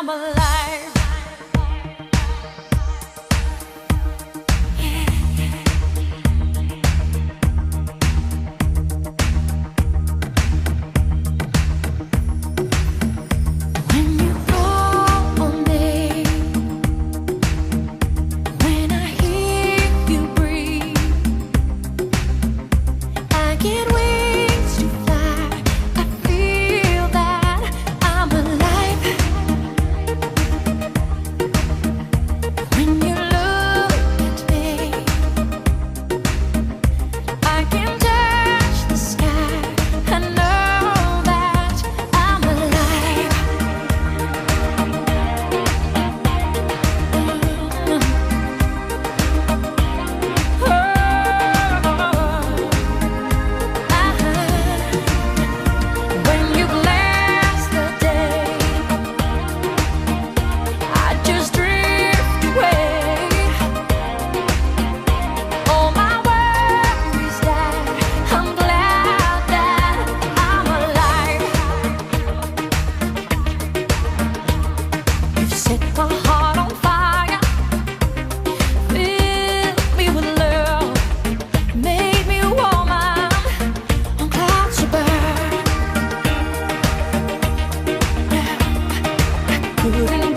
I'm alive. When you call on me, when I hear you breathe, I get wings to fly. I feel that I'm alive. When you look at me, I can touch the sky. I know that I'm alive. When you glass the day, I just drift away. All my worries die. I'm glad that I'm alive. You've set my heart on fire, filled me with love, made me a woman on clouds above. Couldn't